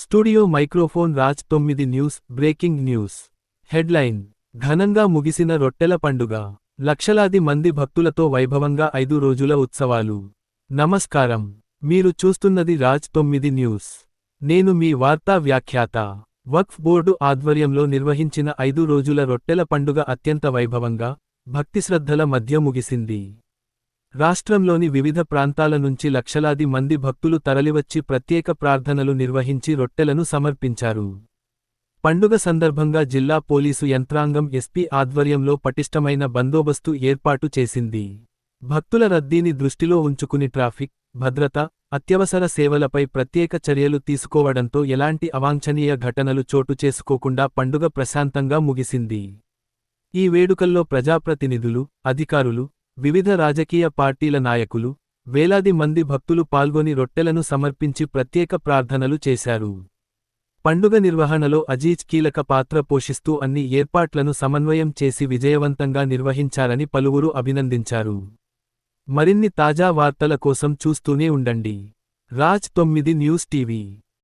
Studio microphone Raj 9 news breaking news headline ఘనంగా ముగిసిన రొట్టెల పండుగ లక్షలాది మంది భక్తులతో వైభవంగా 5 రోజుల ఉత్సవాలు. నమస్కారం, మీరు చూస్తున్నది రాజ్ 9 న్యూస్. నేను మీ వార్తా వ్యాఖ్యాత. వక్ఫ్ బోర్డు ఆధ్వర్యంలో నిర్వహించిన 5 రోజుల రొట్టెల పండుగ అత్యంత వైభవంగా, భక్తిశ్రద్ధల మధ్య ముగిసింది. రాష్ట్రంలోని వివిధ ప్రాంతాల నుంచి లక్షలాది మంది భక్తులు తరలివచ్చి ప్రత్యేక ప్రార్థనలు నిర్వహించి రొట్టెలను సమర్పించారు. పండుగ సందర్భంగా జిల్లా పోలీసు యంత్రాంగం ఎస్పీ ఆధ్వర్యంలో పటిష్టమైన బందోబస్తు ఏర్పాటు చేసింది. భక్తుల రద్దీని దృష్టిలో ఉంచుకుని ట్రాఫిక్, భద్రత, అత్యవసర సేవలపై ప్రత్యేక చర్యలు తీసుకోవడంతో ఎలాంటి అవాంఛనీయ ఘటనలు చోటు చేసుకోకుండా పండుగ ప్రశాంతంగా ముగిసింది. ఈ వేడుకల్లో ప్రజాప్రతినిధులు, అధికారులు, వివిధ రాజకీయ పార్టీల నాయకులు, వేలాది మంది భక్తులు పాల్గొని రొట్టెలను సమర్పించి ప్రత్యేక ప్రార్థనలు చేశారు. పండుగ నిర్వహణలో అజీజ్ కీలక పాత్ర పోషిస్తూ అన్ని ఏర్పాట్లను సమన్వయం చేసి విజయవంతంగా నిర్వహించారని పలువురు అభినందించారు. మరిన్ని తాజా వార్తల కోసం చూస్తూనే ఉండండి. Raj 9 news TV.